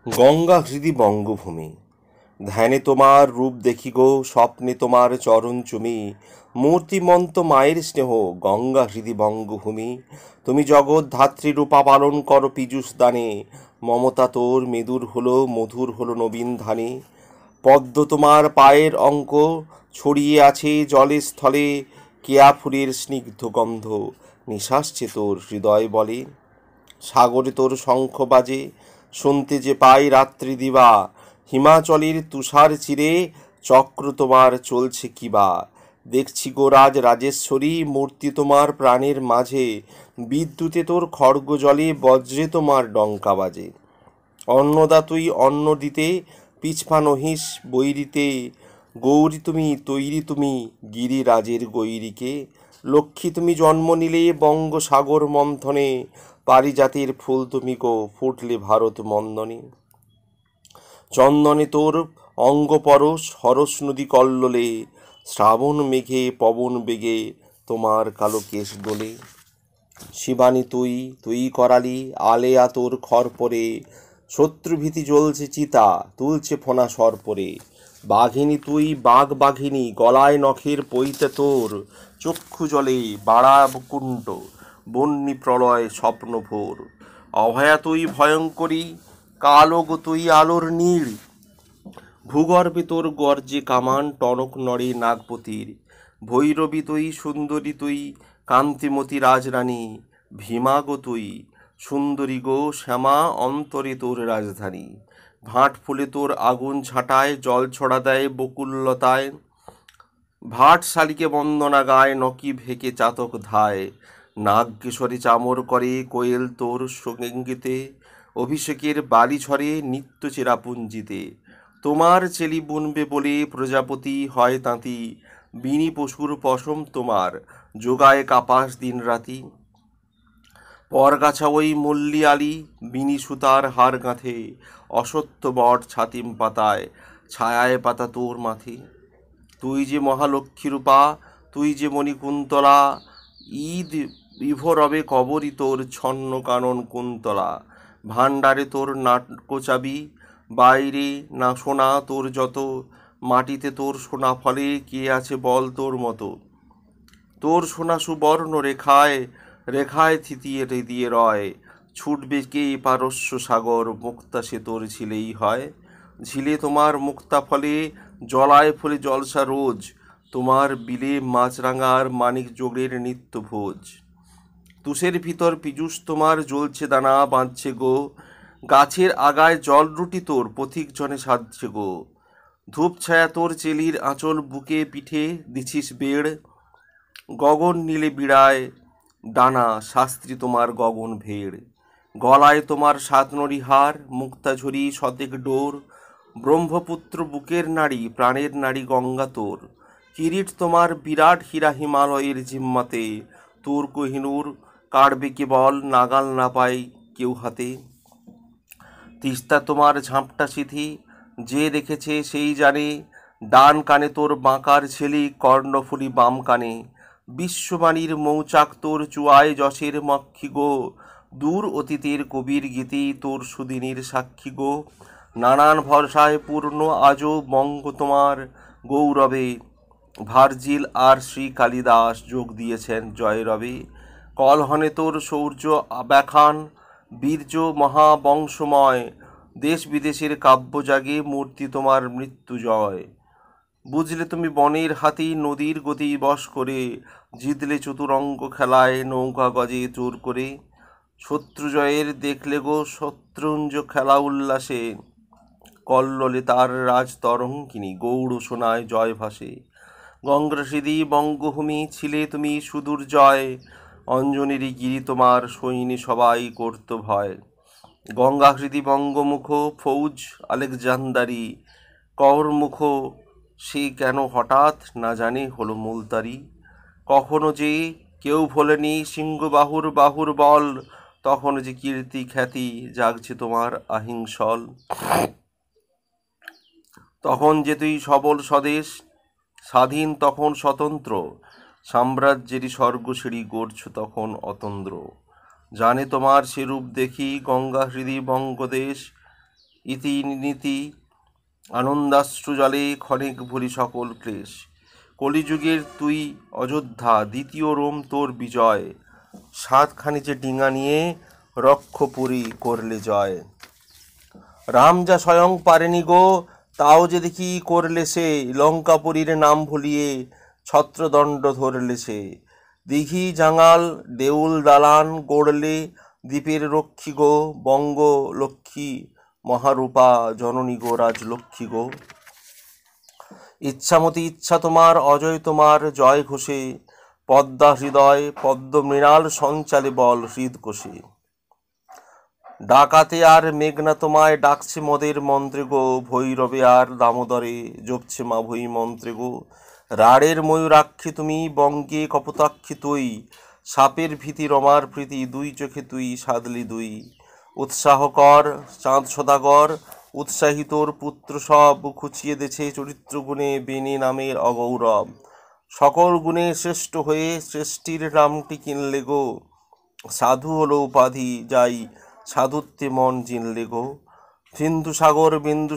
গঙ্গা হৃদি বঙ্গভূমি, ধ্যানে তোমার রূপ দেখি গো, স্বপ্নে তোমার চরণ চুমি। মূর্তিমন্ত মায়ের স্নেহ, গঙ্গা হৃদি বঙ্গভূমি। তুমি জগৎ ধাত্রী রূপা পালন করো পীযূষ দানে। মমতা তোর মেদুর হলো, মধুর হলো নবীন ধানে। পদ্ম তোমার পায়ের অঙ্ক, ছড়িয়ে আছে জলে স্থলে। কেয়া ফুলের স্নিগ্ধ গন্ধ, নিঃশ্বাসছে তোর হৃদয় বলে। সাগরে তোর শঙ্খ বাজে, শুনতে যে পাই রাত্রি দিবা। হিমাচলের তুষার চিরে, চক্র তোমার চলছে কিবা। দেখছি গো রাজ রাজেশ্বরী, মূর্তি তোমার প্রাণের মাঝে। বিদ্যুতে তোর খড়গ জলে, বজ্রে তোমার ডঙ্কা বাজে। অন্নদা তুই অন্ন দিতে, পিছপা নহিস বৈরিতে। গৌরী তুমি, তৈরি তুমি, গিরিরাজের গৈরিকে। লক্ষ্মী তুমি জন্ম নিলে বঙ্গসাগর মন্থনে। পারিজাতের ফুল তুমি গো, ফুটলে ভারত মন্দনে। চন্দনে তোর অঙ্গ পরশ, হরস নদী কল্লোলে। শ্রাবণ মেঘে পবন বেগে, তোমার কালো কেশ দোলে। শিবানী তুই, তুই করালি, আলেয়া তোর খর পরে। শত্রুভীতি জ্বলছে চিতা, তুলছে ফোনা সর পরে। বাঘিনী তুই, বাঘ বাঘিনী, গলায় নখের পইতে তোর। চক্ষু জলে বাড়া কুণ্ড, বন্যী প্রলয় স্বপ্ন ভোর। অভয়া তুই ভয়ঙ্করী, কালো গো তুই আলোর নীড়। ভূগর্ভে তোর গর্জে কামান, টনক নড়ে নাগপতির। ভৈরবী তুই, সুন্দরী তুই, কান্তিমতী রাজরানী। ভীমা গো তুই, সুন্দরী গো শ্যামা, অন্তরে তোর রাজধানী। ভাট ফুলে তোর আগুন ছাটায়, জল ছড়া দেয় বকুললতায়। ভাট শালিকে বন্দনা গায়, নকি ভেকে চাতক ধায়। নাগকেশরী চামর করে, কোয়েল তোর সঙ্গীতে। অভিষেকের বালি ঝরে, নিত্য চেরাপুঞ্জিতে। তোমার চেলি বুনবে বলে, প্রজাপতি হয় তাঁতি। বিনি পশুর পশম তোমার, যোগায় কাপাস দিন রাতি। পরগাছা ওই মল্লি আলি, বিনি সুতার হার গাঁথে। অসত্য বট ছাতিম পাতায়, ছায়ায় পাতা তোর মাথে। তুই যে মহালক্ষ্মী রূপা, তুই যে মণিকুন্তলা। ঈদ বিভরবে কবরী তোর, ছন্ন কানন কুন্তলা। ভাণ্ডারে তোর নাটকচাবি, বাইরে না সোনা তোর যত। মাটিতে তোর সোনা ফলে, কে আছে বল তোর মতো। তোর সোনা সুবর্ণ রেখায়, রেখায় থিতিয়ে দিয়ে রয়। ছুটবে কে পারস্য সাগর, মুক্তা সে তোর ঝিলেই হয়। ঝিলে তোমার মুক্তা ফলে, জলায় ফলে জলসা রোজ। তোমার বিলে মাছরাঙার, মানিক যোগের নিত্য ভোজ। তুষের ভিতর পীযূষ তোমার, জ্বলছে দানা বাঁধছে গো। গাছের আগায় জল রুটি তোর, পথিক জনে সাজছে গো। ধূপ ছায়া তোর চেলির আঁচল, বুকে পিঠে দিছিস বেড়। গগন নীলে বিড়ায় ডানা, শাস্ত্রী তোমার গগন ভেড়। গলায় তোমার সাতনরি হার, মুক্তাঝুরি শতেক ডোর। ব্রহ্মপুত্র বুকের নারী, প্রাণের নারী গঙ্গা তোর। কিরিট তোমার বিরাট হীরা, হিমালয়ের জিম্মাতে। তোর কোহিনূর কাড়বে কে বল, নাগাল না পায় কেউ হাতে। তিস্তা তোমার ঝাঁপটা সিথি, যে দেখেছে সেই জানে। ডান কানে তোর বাঁকার ছেলি, কর্ণফুলি বাম কানে। বিশ্ববাণীর মৌচাক তোর, চুয়ায় যশের মক্ষী গো। দূর অতীতের কবির গীতি, তোর সুদিনীর সাক্ষী গো। নানান ভরসায় পূর্ণ আজও বঙ্গ তোমার গৌরবে। ভার্জিল আর শ্রী কালিদাস যোগ দিয়েছেন জয়রবে। কলহনে তোর শৌর্য ব্যাখান, বীর্য মহাবংশময়। দেশ বিদেশের কাব্য জাগে, মূর্তি তোমার মৃত্যুজয়। বুঝলে তুমি বনের হাতি, নদীর গতি বশ করে। জিতলে চতুরঙ্গ খেলায়, নৌকা গজে জোর করে। শত্রু জয়ের দেখলে গো শত্রুঞ্জ খেলা উল্লাসে। কল্লোলে তার রাজ তরঙ্গিনী, গৌড় সোনায় জয় ভাসে। গঙ্গা সিধি বঙ্গভূমি, ছিলে তুমি সুদূর জয়। অঞ্জনেরই গিরি তোমার, সৈনী সবাই করত ভয়। গঙ্গা হৃদি বঙ্গমুখ, ফৌজ আলেকজান্দারি। করমুখ সে কেন হঠাৎ, না জানে হলো মুলতারি। কখনো যে কেউ ভোলেনি, সিংহবাহুর বাহুর বল। তখন যে কীর্তি খ্যাতি, জাগছে তোমার আহিংসল। তখন যে তুই সবল স্বদেশ, স্বাধীন তখন স্বতন্ত্র। সাম্রাজ্যেরই স্বর্গসিঁড়ি গড়ছ তখন অতন্দ্র। জানে তোমার সে রূপ দেখি, গঙ্গা হৃদি বঙ্গদেশ। ইতি নীতি আনন্দাশ্রু জলে ক্ষণিক ভুলি সকল ক্লেশ। কলিযুগের তুই অযোধ্যা, দ্বিতীয় রোম তোর বিজয়। সাতখানি যে ডিঙা নিয়ে রক্ষপুরী করলে জয়। রাম যা স্বয়ং পারেনি গো, তাও যে দেখি করলে সে। লঙ্কাপুরীর নাম ভুলিয়ে ছত্রদণ্ড ধরলে সে। দিঘি জাঙাল দেউল দালান গড়লে, দ্বীপের রক্ষী গো বঙ্গ লক্ষ্মী মহারূপা জননী গো রাজলক্ষ্মী গো। ইচ্ছামতি ইচ্ছা তোমার, অজয় তোমার জয় ঘোষে। পদ্মা হৃদয় পদ্ম মৃণাল সঞ্চালে বল হৃদকোষে। ডাকাতে আর মেঘনা তোমায় ডাকছে মদের মন্ত্রে গো। ভৈরবে আর দামোদরে জপছে মা ভৈ মন্ত্রে গো। রাড়ের ময়ূরাক্ষী তুমি, বঙ্গে কপোতাক্ষী তুই। সাপের ভীতি রমার প্রীতি, দুই চোখে তুই সাদলি দুই। উৎসাহ কর চাঁদ সদাগর, উৎসাহী তোর পুত্র সব। খুঁচিয়ে দেছে চরিত্র গুণে বেনে নামের অগৌরব। সকল গুণে শ্রেষ্ঠ হয়ে শ্রেষ্ঠীর নামটি কিনলে গো। সাধু হলো উপাধি যাই সাধুত্বে মন জিনলে গো। বিন্দু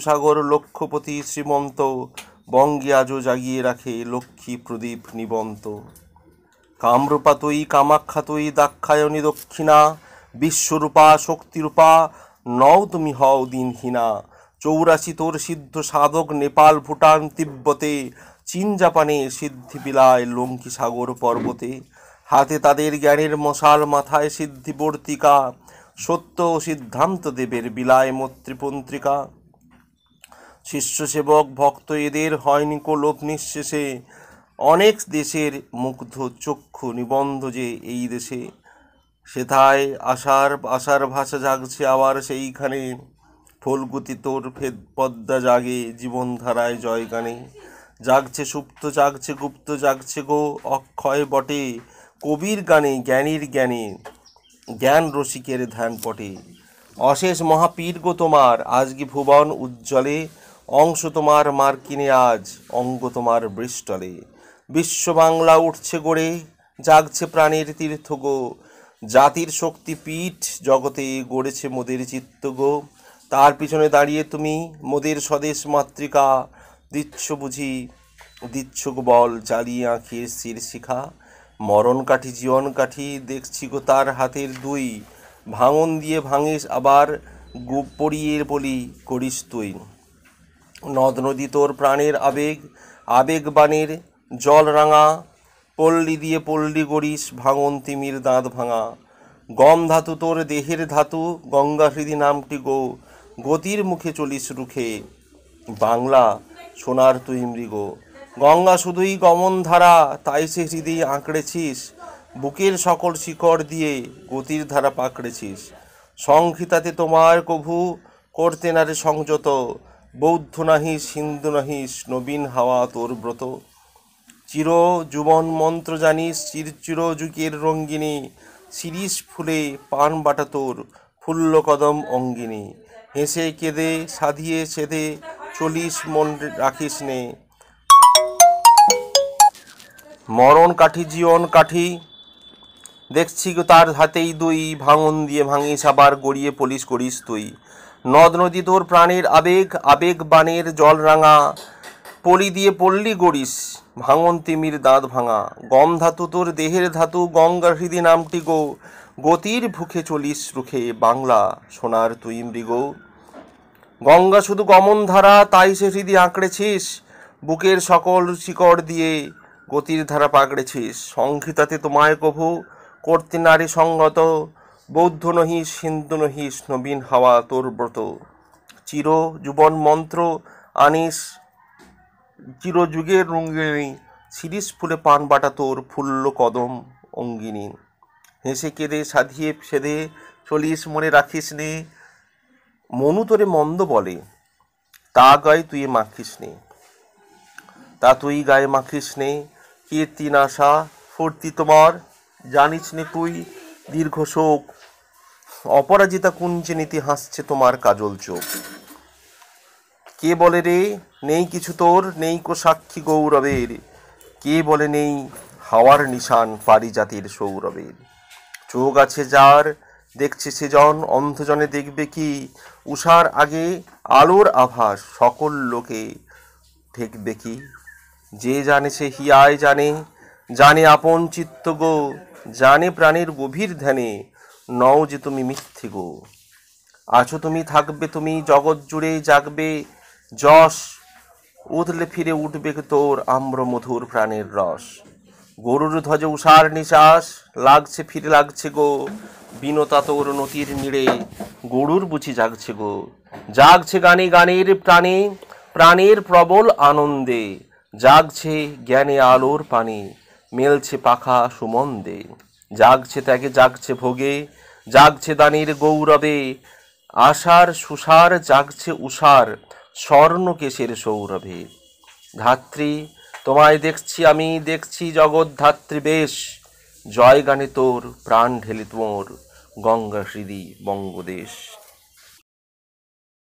সাগর লক্ষ্যপতি শ্রীমন্ত, বঙ্গে আজও জাগিয়ে রাখে লক্ষ্মী প্রদীপ নিবন্ত। কামরূপা তুই কামাখ্যা তুই, দাক্ষায়ণী দক্ষিণা। বিশ্বরূপা শক্তিরূপা, নও তুমি হও দিনহীনা। 84 তোর সিদ্ধ সাধক, নেপাল ভুটান তিব্বতে। চীন জাপানে সিদ্ধি বিলায় লঙ্কি সাগর পর্বতে। হাতে তাদের জ্ঞানের মশাল, মাথায় সিদ্ধিবর্তিকা। সত্য ও সিদ্ধান্ত দেবের বিলায় মৈত্রীপন্ত্রিকা। শিষ্য সেবক ভক্ত এদের হয়নি কো লোভ নিঃশেষে। অনেক দেশের মুগ্ধ চক্ষু নিবন্ধ যে এই দেশে। সেথায় আশার ভাষা জাগছে আবার সেইখানে। ফলগুতি তোর পদ্মা জাগে জীবনধারায় জয়গানে। জাগছে সুপ্ত জাগছে গুপ্ত জাগছে গো অক্ষয় বটে। কবির গানে জ্ঞানীর জ্ঞানে, জ্ঞান রসিকের ধ্যান পটে। অশেষ মহাপীর গো তোমার, আজকে ভুবন উজ্জ্বলে। অংশ তোমার মার্কিনে আজ, অঙ্গ তোমার বৃষ্টলে। বিশ্ব বাংলা উঠছে গড়ে, জাগছে প্রাণের তীর্থ গো। জাতির শক্তি পীঠ জগতে গড়েছে মোদের চিত্ত গো। তার পিছনে দাঁড়িয়ে তুমি মোদের স্বদেশ মাতৃকা। দিচ্ছ গো বল জ্বালিয়ে আঁখির স্থির শিখা। মরণ কাঠি জীবন কাঠি দেখছি গো তার হাতের দুই। ভাঙন দিয়ে ভাঙিস আবার, পড়িয়ে বলি করিস তুই। নদ নদী তোর প্রাণের আবেগ, আবেগবাণীর জল রাঙা। পল্লী দিয়ে পল্লী গড়িস, ভাঙন তিমির দাঁত ভাঙা। গম ধাতু তোর দেহের ধাতু, গঙ্গা হৃদি নামটি গো। গতির মুখে চলিস রুখে, বাংলা সোনার তুই মৃগ। গঙ্গা শুধুই গমন ধারা, তাই সে হৃদি আঁকড়েছিস। বুকের সকল শিকড় দিয়ে গতির ধারা পাকড়েছিস। সংহিতাতে তোমার কভু করতে নারে সংযত। বৌদ্ধ নাহিস হিন্দু নাহিস, নবীন হাওয়া তোর ব্রত। চির যুবন মন্ত্র জানিস, চির যুগের রঙ্গিনী। শিরিষ ফুলে পান বাটা তোর, ফুল্ল কদম অঙ্গিনী। হেসে কেঁদে সাধিয়ে সেধে চলিস মন রাখিস নে। মরণ কাঠি জীবন কাঠি দেখছি গো তার হাতেই দুই। ভাঙন দিয়ে ভাঙিস আবার, গড়িয়ে পলিশ করিস তুই। নদ নদী তোর প্রাণের আবেগ, আবেগ বাণের জল রাঙা। পলি দিয়ে পল্লী গড়িস, ভাঙন তিমির দাঁত ভাঙা। গম ধাতু তোর দেহের ধাতু, গঙ্গা হৃদি নামটি গো। গতির ভুখে চলিস রুখে, বাংলা সোনার তুই মৃগ। গঙ্গা শুধু গমন ধারা, তাই সে হৃদি আঁকড়েছিস। বুকের সকল শিকড় দিয়ে গতির ধারা পাকড়েছিস। সংহিতাতে তোমায় কভু করতে নারী সঙ্গত। বৌদ্ধ নহিস হিন্দু নহিস, নবীন হাওয়া তোর ব্রত। চির যুবন মন্ত্র আনিস, চির যুগের রঙ্গিনী। শিরিষ ফুলে পান বাটা তোর, ফুল্ল কদম অঙ্গিনী। হেসে কেঁদে সাধিয়ে সেধে চলিস মনে রাখিস নে। মনু তোরে মন্দ বলে, তা গায়ে তুই মাখিস নে। তা তুই গায়ে মাখিস নে। কীর্তি নাশা ফুর্তি তোমার, জানিস নে তুই দীর্ঘ শোক। অপরাজিতা কুঞ্চে নীতি হাসছে তোমার কাজল চোখ। কে বলে রে নেই কিছু তোর, নেই কো সাক্ষী গৌরবের। কে বলে নেই হাওয়ার নিশান পারিজাতির সৌরভের। চোখ আছে যার দেখছে সেজন, অন্ধজনে দেখবে কি। উষার আগে আলোর আভাস সকল লোকে ঠিক দেখি, যে জানে সে হিয়ায় জানে, জানে আপন চিত্ত গো, জানে প্রাণের গভীর ধ্যানে, নও যে তুমি মিথ্যে গো। আছো তুমি, থাকবে তুমি, জগৎ জুড়ে জাগবে যশ, উঠলে ফিরে উঠবে তোর আম্র মধুর প্রাণের রস। গরুর ধ্বজে উষার নিশ্বাস, লাগছে ফিরে লাগছে গো, বিনতা তোর নতির নীড়ে, গরুর বুঝি জাগছে গো। জাগছে গানে গানের প্রাণে, প্রাণের প্রবল আনন্দে, জাগছে জ্ঞানে আলোর পানে, মেলছে পাখা সুমন্দে। জাগছে ত্যাগে জাগছে ভোগে, জাগছে দানের গৌরবে, আশার সুষার জাগছে উষার স্বর্ণকেশের সৌরভে। ধাত্রী তোমায় দেখছি আমি, দেখছি জগৎ ধাত্রী বেশ, জয় গানে তোর প্রাণ ঢেলে তোর গঙ্গা হৃদি বঙ্গদেশ।